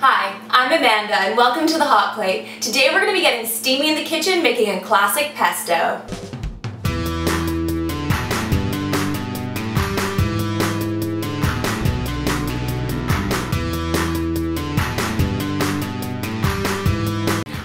Hi, I'm Amanda and welcome to the Hot Plate. Today we're going to be getting steamy in the kitchen making a classic pesto.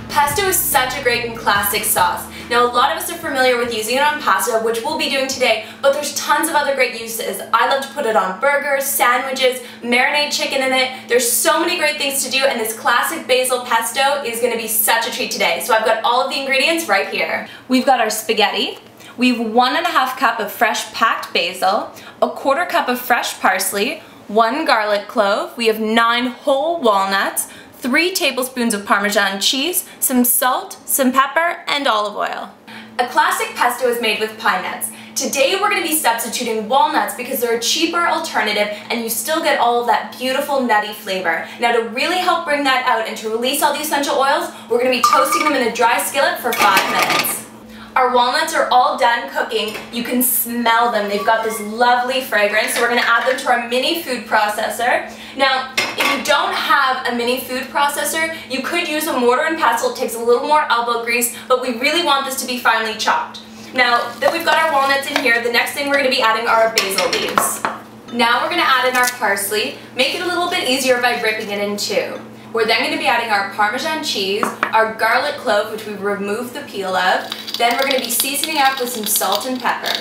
Pesto is such a great and classic sauce. Now a lot of us are familiar with using it on pasta, which we'll be doing today, but there's tons of other great uses. I love to put it on burgers, sandwiches, marinate chicken in it. There's so many great things to do, and this classic basil pesto is going to be such a treat today. So I've got all of the ingredients right here. We've got our spaghetti. We've 1.5 cup of fresh packed basil, 1/4 cup of fresh parsley, 1 garlic clove. We have 9 whole walnuts, 3 tablespoons of Parmesan cheese, some salt, some pepper, and olive oil. A classic pesto is made with pine nuts. Today we're going to be substituting walnuts because they're a cheaper alternative and you still get all of that beautiful nutty flavor. Now to really help bring that out and to release all the essential oils, we're going to be toasting them in a dry skillet for 5 minutes. Our walnuts are all done cooking. You can smell them. They've got this lovely fragrance, so we're going to add them to our mini food processor. Now, if you don't have a mini food processor, you could use a mortar and pestle. It takes a little more elbow grease, but we really want this to be finely chopped. Now that we've got our walnuts in here, the next thing we're going to be adding are our basil leaves. Now we're going to add in our parsley. Make it a little bit easier by ripping it in two. We're then going to be adding our Parmesan cheese, our garlic clove, which we've removed the peel of. Then we're going to be seasoning up with some salt and pepper.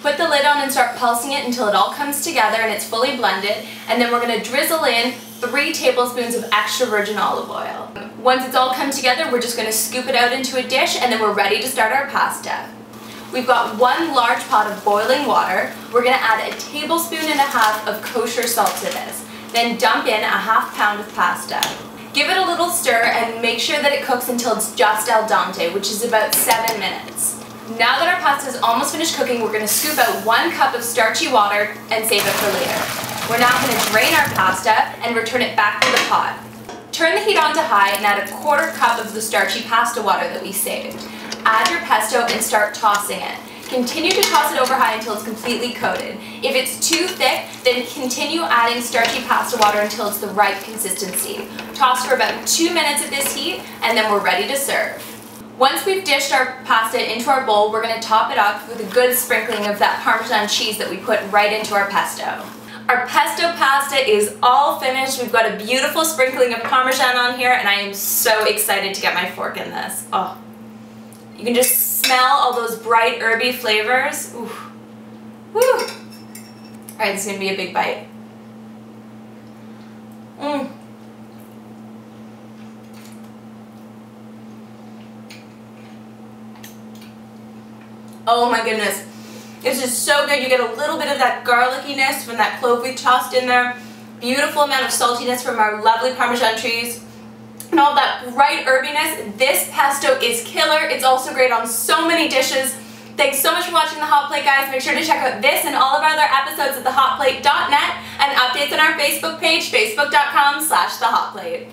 Put the lid on and start pulsing it until it all comes together and it's fully blended. And then we're going to drizzle in 3 tablespoons of extra virgin olive oil. Once it's all come together, we're just going to scoop it out into a dish and then we're ready to start our pasta. We've got 1 large pot of boiling water. We're going to add 1.5 tablespoons of kosher salt to this. Then dump in 1/2 pound of pasta. Give it a little stir and make sure that it cooks until it's just al dente, which is about 7 minutes. Now that our pasta is almost finished cooking, we're going to scoop out 1 cup of starchy water and save it for later. We're now going to drain our pasta and return it back to the pot. Turn the heat on to high and add 1/4 cup of the starchy pasta water that we saved. Add your pesto and start tossing it. Continue to toss it over high until it's completely coated. If it's too thick, then continue adding starchy pasta water until it's the right consistency. Toss for about 2 minutes at this heat, and then we're ready to serve. Once we've dished our pasta into our bowl, we're going to top it up with a good sprinkling of that Parmesan cheese that we put right into our pesto. Our pesto pasta is all finished. We've got a beautiful sprinkling of Parmesan on here, and I am so excited to get my fork in this. Oh, you can just smell all those bright herby flavors. Ooh. Woo. Alright, this is going to be a big bite. Oh my goodness. This is so good. You get a little bit of that garlickiness from that clove we tossed in there. Beautiful amount of saltiness from our lovely Parmesan cheese. And all that bright herbiness. This pesto is killer. It's also great on so many dishes. Thanks so much for watching The Hot Plate, guys. Make sure to check out this and all of our other episodes at thehotplate.net and updates on our Facebook page, facebook.com/thehotplate.